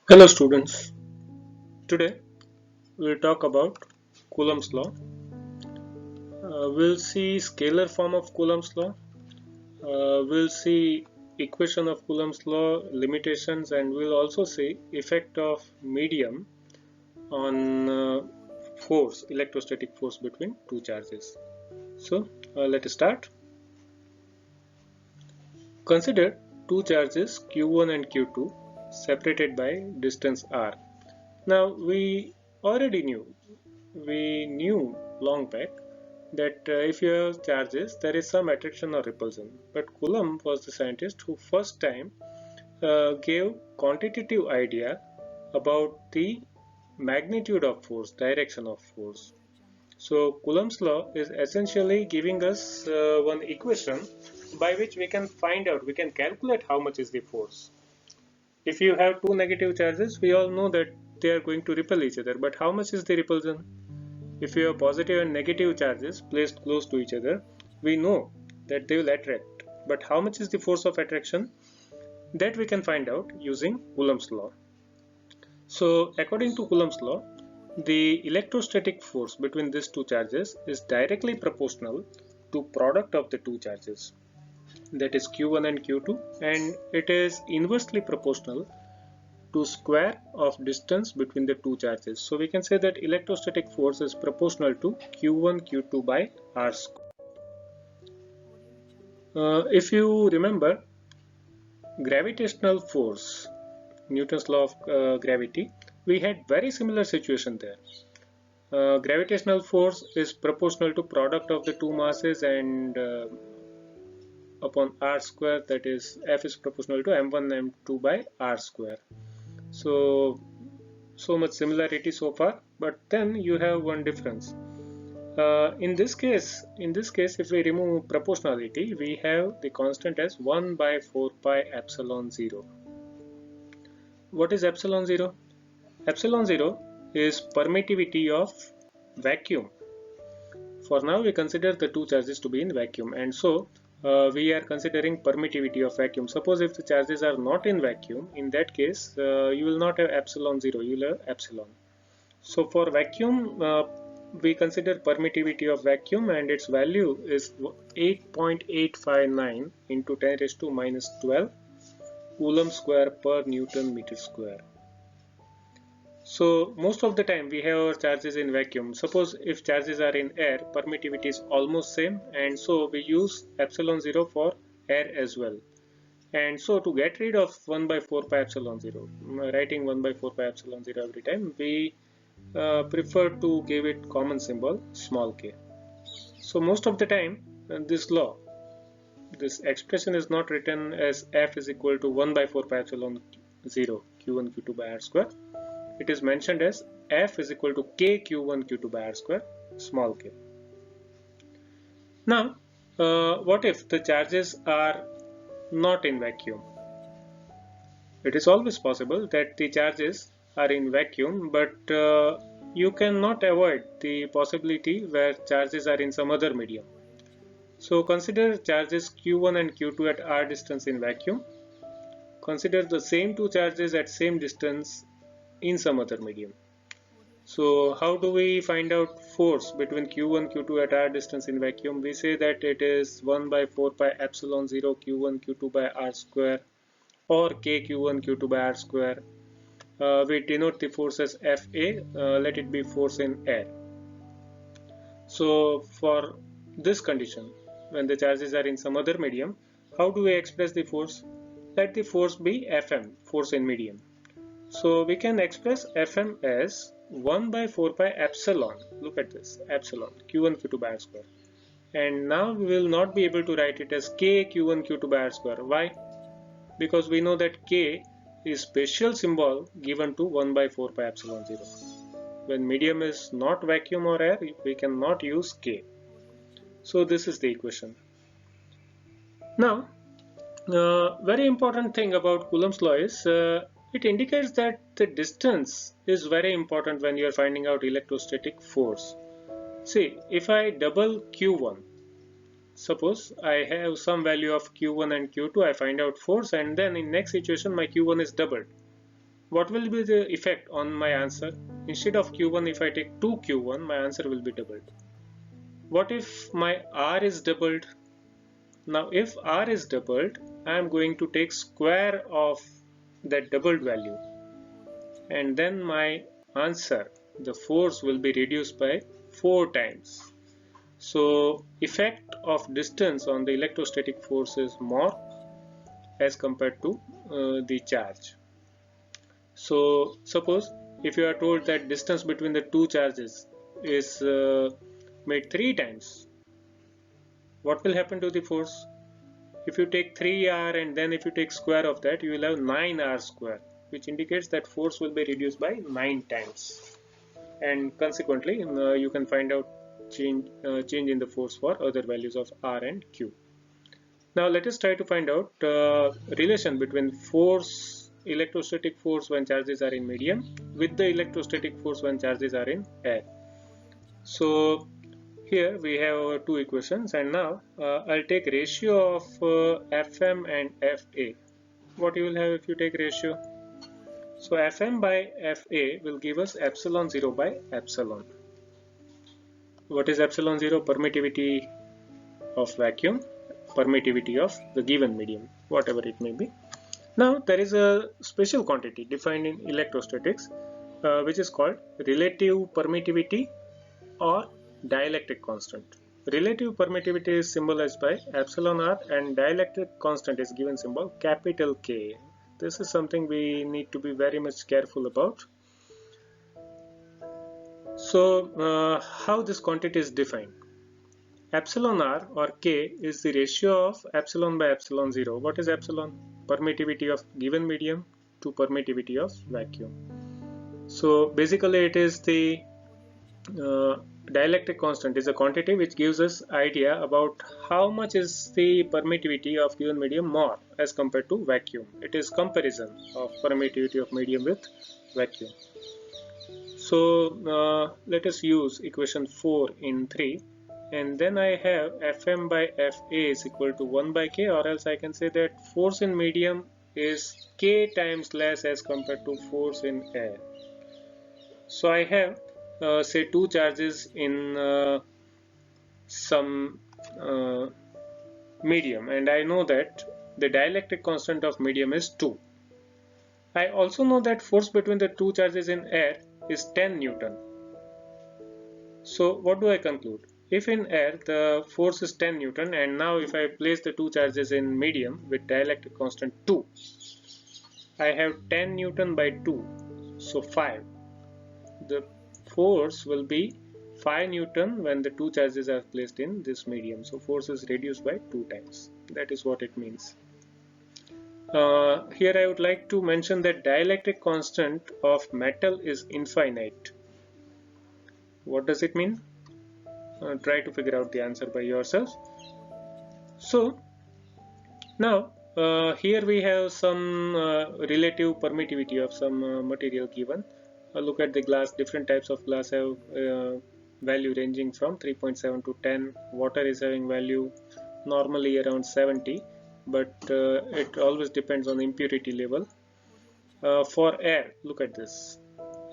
Hello students, today we'll talk about Coulomb's law. We'll see scalar form of Coulomb's law, we'll see equation of Coulomb's law, limitations, and we'll also see effect of medium on force, electrostatic force between two charges. So let us start. Consider two charges Q1 and Q2 separated by distance r. Now we knew long back that if you have charges, there is some attraction or repulsion. But Coulomb was the scientist who first time gave quantitative idea about the magnitude of force, direction of force. So Coulomb's law is essentially giving us one equation by which we can find out, we can calculate how much is the force. If you have two negative charges, we all know that they are going to repel each other. But how much is the repulsion? If you have positive and negative charges placed close to each other, we know that they will attract. But how much is the force of attraction? That we can find out using Coulomb's law. So according to Coulomb's law, the electrostatic force between these two charges is directly proportional to product of the two charges, that is Q1 and Q2, and it is inversely proportional to square of distance between the two charges. So we can say that electrostatic force is proportional to Q1 Q2 by R square. If you remember gravitational force, Newton's law of gravity, we had very similar situation there. Gravitational force is proportional to product of the two masses and upon r square, that is F is proportional to m1 m2 by r square. So much similarity so far, but then you have one difference. In this case, if we remove proportionality, we have the constant as 1 by 4 pi epsilon 0. What is epsilon 0? Epsilon 0 is permittivity of vacuum. For now, we consider the two charges to be in vacuum, and so we are considering permittivity of vacuum. Suppose if the charges are not in vacuum, in that case, you will not have epsilon 0, you will have epsilon. So for vacuum, we consider permittivity of vacuum, and its value is 8.859 into 10 raised to minus 12 Coulomb square per Newton meter square. So most of the time we have our charges in vacuum. Suppose if charges are in air, permittivity is almost same, and so we use epsilon 0 for air as well. And so to get rid of 1 by 4 pi epsilon 0, writing 1 by 4 pi epsilon 0 every time, we prefer to give it common symbol small k. So most of the time this expression is not written as f is equal to 1 by 4 pi epsilon 0 q1 q2 by r square. It is mentioned as f is equal to k q1 q2 by r square small k. Now what if the charges are not in vacuum? It is always possible that the charges are in vacuum, but you cannot avoid the possibility where charges are in some other medium. So consider charges q1 and q2 at r distance in vacuum. Consider the same two charges at same distance in some other medium. So how do we find out force between q1 q2 at r distance in vacuum? We say that it is 1 by 4 pi epsilon 0 q1 q2 by r square, or k q1 q2 by r square. We denote the force as Fa, let it be force in air. So for this condition, when the charges are in some other medium, how do we express the force? Let the force be Fm, force in medium. So we can express Fm as 1 by 4 pi epsilon, look at this, epsilon, q1 q2 by r square. And now we will not be able to write it as k q1 q2 by r square. Why? Because we know that k is special symbol given to 1 by 4 pi epsilon 0. When medium is not vacuum or air, we cannot use k. So this is the equation. Now, very important thing about Coulomb's law is it indicates that the distance is very important when you are finding out electrostatic force. See, if I double Q1, suppose I have some value of Q1 and Q2, I find out force, and then in next situation my Q1 is doubled. what will be the effect on my answer? Instead of Q1, if I take 2Q1, my answer will be doubled. What if my R is doubled? Now if R is doubled, I am going to take square of that doubled value, and then my answer, the force, will be reduced by 4 times. So effect of distance on the electrostatic force is more as compared to the charge. So suppose if you are told that distance between the two charges is made 3 times, what will happen to the force? If you take 3r and then if you take square of that, you will have 9r square, which indicates that force will be reduced by 9 times. And consequently, you can find out change in the force for other values of r and q. Now let us try to find out relation between force, electrostatic force when charges are in medium with the electrostatic force when charges are in air. So here we have two equations, and now I'll take ratio of Fm and Fa. What you will have if you take ratio? So Fm by Fa will give us epsilon 0 by epsilon. What is epsilon 0? Permittivity of vacuum, permittivity of the given medium, whatever it may be. Now there is a special quantity defined in electrostatics which is called relative permittivity or dielectric constant. Relative permittivity is symbolized by epsilon r and dielectric constant is given symbol capital K. This is something we need to be very much careful about. So how this quantity is defined? Epsilon r or K is the ratio of epsilon by epsilon 0. What is epsilon? Permittivity of given medium to permittivity of vacuum. So basically it is the dielectric constant is a quantity which gives us idea about how much is the permittivity of given medium more as compared to vacuum. It is comparison of permittivity of medium with vacuum. So let us use equation 4 in 3, and then I have Fm by Fa is equal to 1 by K, or else I can say that force in medium is K times less as compared to force in air. So I have say two charges in some medium, and I know that the dielectric constant of medium is 2. I also know that force between the two charges in air is 10 Newton. So what do I conclude? If in air the force is 10 Newton, and now if I place the two charges in medium with dielectric constant 2, I have 10 Newton by 2, so 5. The force will be 5 Newton when the two charges are placed in this medium. So force is reduced by 2 times. That is what it means. Here I would like to mention that dielectric constant of metal is infinite. What does it mean? Try to figure out the answer by yourself. So now here we have some relative permittivity of some material given. Look at the glass. Different types of glass have value ranging from 3.7 to 10. Water is having value normally around 70, but it always depends on the impurity level. For air, look at this.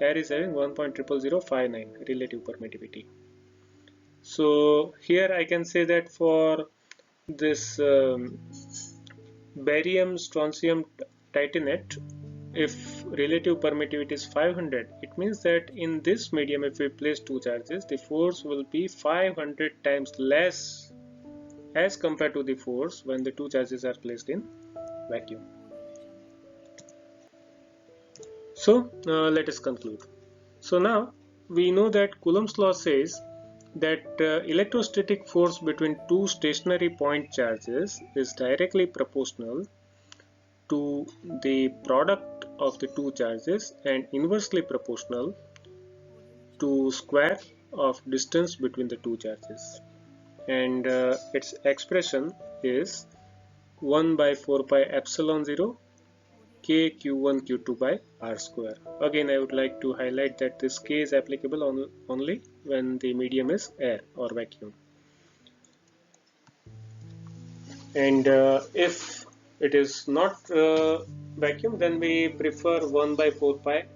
Air is having 1.00059 relative permittivity. So here I can say that for this barium strontium titanate, if relative permittivity is 500, it means that in this medium, if we place two charges, the force will be 500 times less as compared to the force when the two charges are placed in vacuum. So let us conclude. So now we know that Coulomb's law says that electrostatic force between two stationary point charges is directly proportional to the product of the two charges and inversely proportional to square of distance between the two charges, and its expression is 1 by 4 pi epsilon 0 k q1 q2 by r square. Again, I would like to highlight that this k is applicable only when the medium is air or vacuum. And if it is not vacuum, then we prefer 1 by 4 pi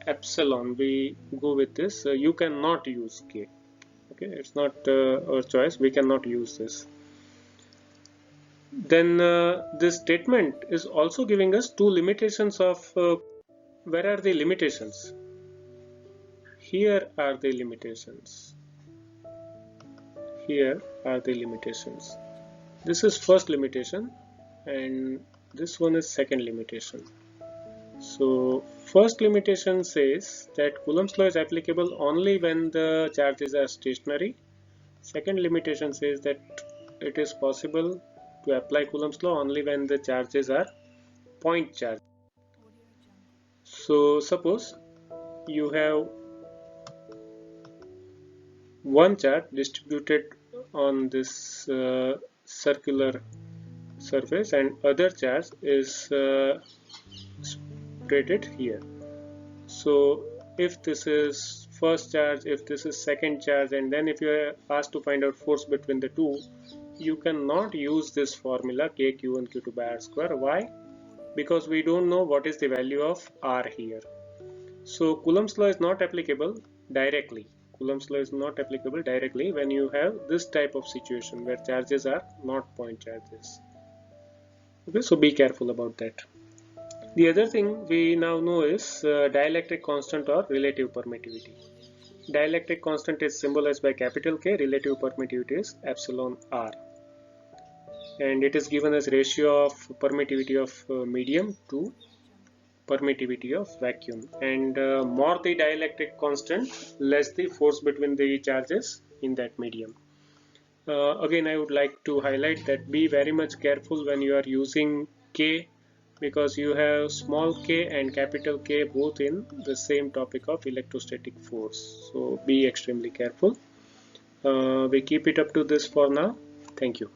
epsilon. We go with this. You cannot use K. Okay, it's not our choice. We cannot use this. Then this statement is also giving us two limitations of where are the limitations? Here are the limitations. Here are the limitations. This is first limitation and this one is second limitation. So first limitation says that Coulomb's law is applicable only when the charges are stationary. Second limitation says that it is possible to apply Coulomb's law only when the charges are point charge. So suppose you have one charge distributed on this circular surface and other charge is spreaded here. So if this is first charge, if this is second charge, and then if you are asked to find out force between the two, you cannot use this formula K Q1 Q2 by R square. Why? Because we don't know what is the value of R here. So Coulomb's law is not applicable directly. Coulomb's law is not applicable directly when you have this type of situation where charges are not point charges. Okay, so be careful about that. The other thing we now know is dielectric constant or relative permittivity. Dielectric constant is symbolized by capital K, relative permittivity is epsilon R. And it is given as ratio of permittivity of medium to permittivity of vacuum. And more the dielectric constant, less the force between the charges in that medium. Again, I would like to highlight that be very much careful when you are using K, because you have small k and capital K both in the same topic of electrostatic force. So be extremely careful. We keep it up to this for now. Thank you.